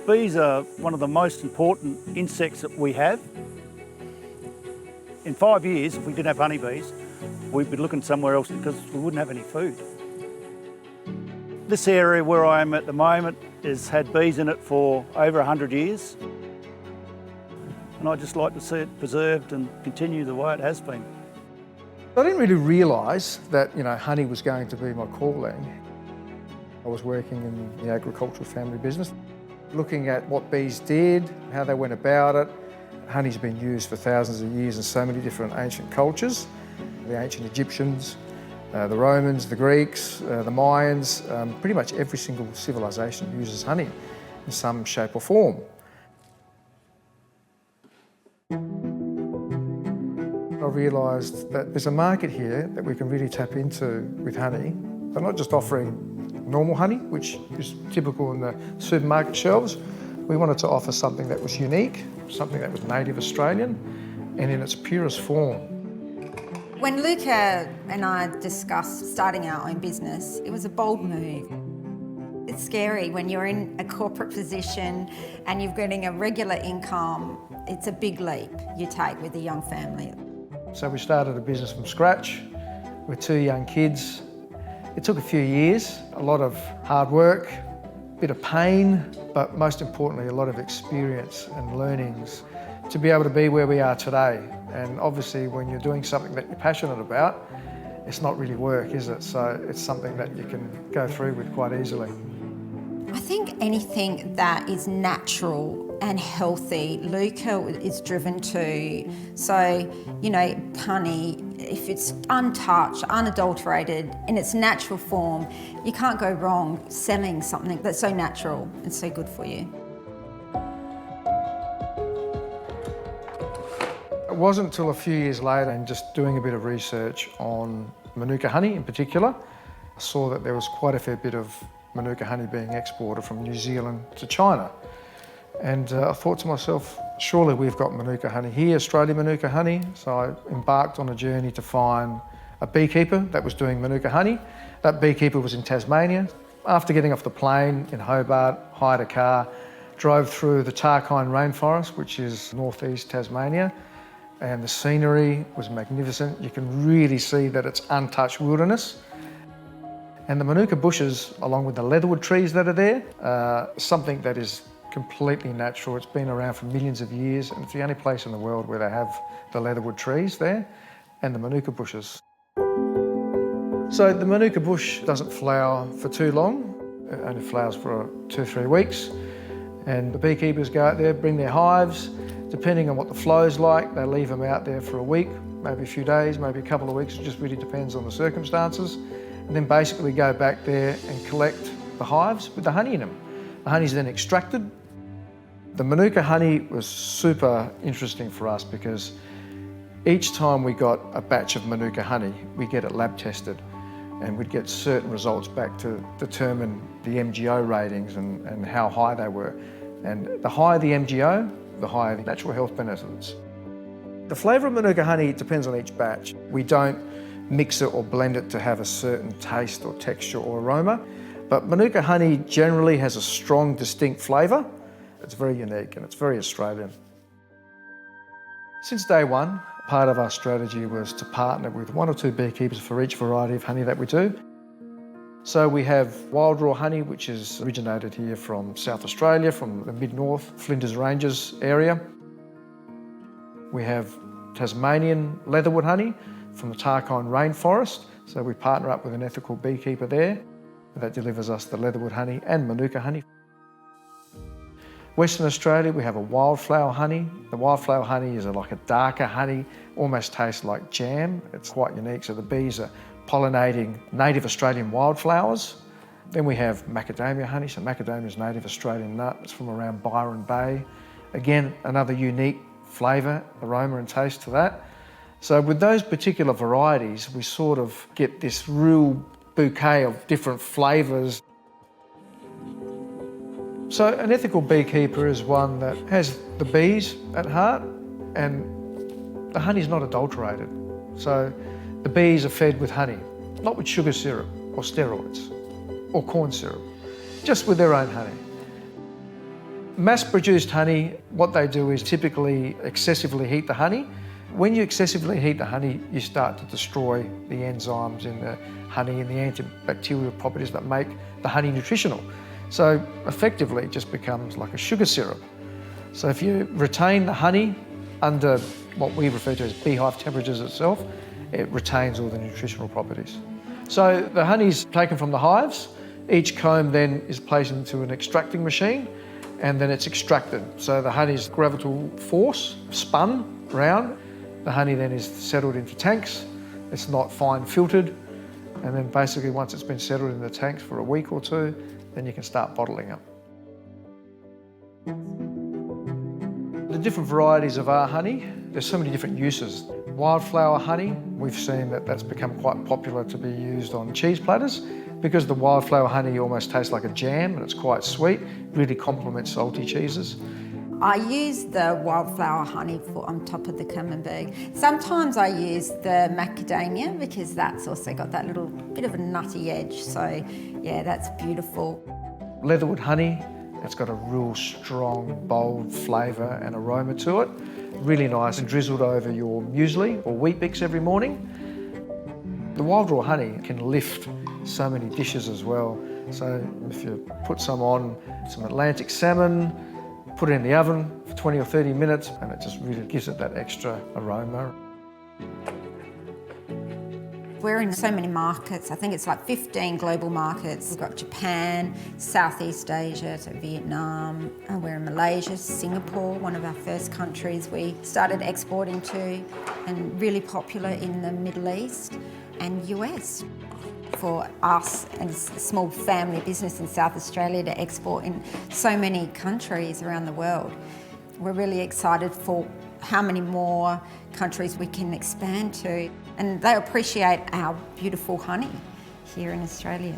Bees are one of the most important insects that we have. In 5 years, if we didn't have honeybees, we'd be looking somewhere else because we wouldn't have any food. This area where I am at the moment has had bees in it for over 100 years. And I'd just like to see it preserved and continue the way it has been. I didn't really realise that, honey was going to be my calling. I was working in the agricultural family business, looking at what bees did, how they went about it. Honey's been used for thousands of years in so many different ancient cultures. The ancient Egyptians, the Romans, the Greeks, the Mayans, pretty much every single civilization uses honey in some shape or form. I realised that there's a market here that we can really tap into with honey. They're not just offering normal honey, which is typical in the supermarket shelves. We wanted to offer something that was unique, something that was native Australian and in its purest form. When Luca and I discussed starting our own business, it was a bold move. It's scary when you're in a corporate position and you're getting a regular income. It's a big leap you take with a young family. So we started a business from scratch with 2 young kids. It took a few years, a lot of hard work, a bit of pain, but most importantly, a lot of experience and learnings to be able to be where we are today. And obviously, when you're doing something that you're passionate about, it's not really work, is it? So it's something that you can go through with quite easily. I think anything that is natural and healthy, Luca is driven to. So, honey, if it's untouched, unadulterated, in its natural form, you can't go wrong selling something that's so natural and so good for you. It wasn't until a few years later and just doing a bit of research on Manuka honey in particular, I saw that there was quite a fair bit of Manuka honey being exported from New Zealand to China. And I thought to myself, surely we've got Manuka honey here, Australian Manuka honey. So I embarked on a journey to find a beekeeper that was doing Manuka honey. That beekeeper was in Tasmania. After getting off the plane in Hobart, hired a car, drove through the Tarkine rainforest, which is northeast Tasmania, and the scenery was magnificent. You can really see that it's untouched wilderness. And the Manuka bushes, along with the leatherwood trees that are there, something that is completely natural. It's been around for millions of years, and it's the only place in the world where they have the leatherwood trees there and the Manuka bushes. So the Manuka bush doesn't flower for too long. It only flowers for 2 or 3 weeks. And the beekeepers go out there, bring their hives. Depending on what the flow's like, they leave them out there for a week, maybe a few days, maybe a couple of weeks. It just really depends on the circumstances. And then basically go back there and collect the hives with the honey in them. The honey's then extracted. The Manuka honey was super interesting for us because each time we got a batch of Manuka honey, we get it lab tested and we'd get certain results back to determine the MGO ratings and how high they were. And the higher the MGO, the higher the natural health benefits. The flavour of Manuka honey depends on each batch. We don't mix it or blend it to have a certain taste or texture or aroma, but Manuka honey generally has a strong, distinct flavour. It's very unique and it's very Australian. Since day one, part of our strategy was to partner with 1 or 2 beekeepers for each variety of honey that we do. So we have wild raw honey, which is originated here from South Australia, from the mid-north, Flinders Ranges area. We have Tasmanian leatherwood honey from the Tarkine rainforest. So we partner up with an ethical beekeeper there that delivers us the leatherwood honey and Manuka honey. Western Australia, we have a wildflower honey. The wildflower honey is like a darker honey, almost tastes like jam. It's quite unique. So the bees are pollinating native Australian wildflowers. Then we have macadamia honey. So macadamia is a native Australian nut. It's from around Byron Bay. Again, another unique flavour, aroma and taste to that. So with those particular varieties, we sort of get this real bouquet of different flavours. So an ethical beekeeper is one that has the bees at heart, and the honey's not adulterated. So the bees are fed with honey, not with sugar syrup or steroids or corn syrup, just with their own honey. Mass-produced honey, what they do is typically excessively heat the honey. When you excessively heat the honey, you start to destroy the enzymes in the honey and the antibacterial properties that make the honey nutritional. So effectively, it just becomes like a sugar syrup. So if you retain the honey under what we refer to as beehive temperatures itself, it retains all the nutritional properties. So the honey's taken from the hives. Each comb then is placed into an extracting machine, and then it's extracted. So the honey's gravitational force spun round. The honey then is settled into tanks. It's not fine filtered. And then basically once it's been settled in the tanks for a week or two, then you can start bottling it. The different varieties of our honey, there's so many different uses. Wildflower honey, we've seen that that's become quite popular to be used on cheese platters because the wildflower honey almost tastes like a jam and it's quite sweet, really complements salty cheeses. I use the wildflower honey on top of the camembert. Sometimes I use the macadamia because that's also got that little bit of a nutty edge. So yeah, that's beautiful. Leatherwood honey, it's got a real strong, bold flavour and aroma to it. Really nice and drizzled over your muesli or wheat bix every morning. The wild raw honey can lift so many dishes as well. So if you put some on some Atlantic salmon, put it in the oven for 20 or 30 minutes and it just really gives it that extra aroma. We're in so many markets. I think it's like 15 global markets. We've got Japan, Southeast Asia, so Vietnam, and we're in Malaysia, Singapore, one of our first countries we started exporting to, and really popular in the Middle East and US. For us and a small family business in South Australia to export in so many countries around the world, we're really excited for how many more countries we can expand to. And they appreciate our beautiful honey here in Australia.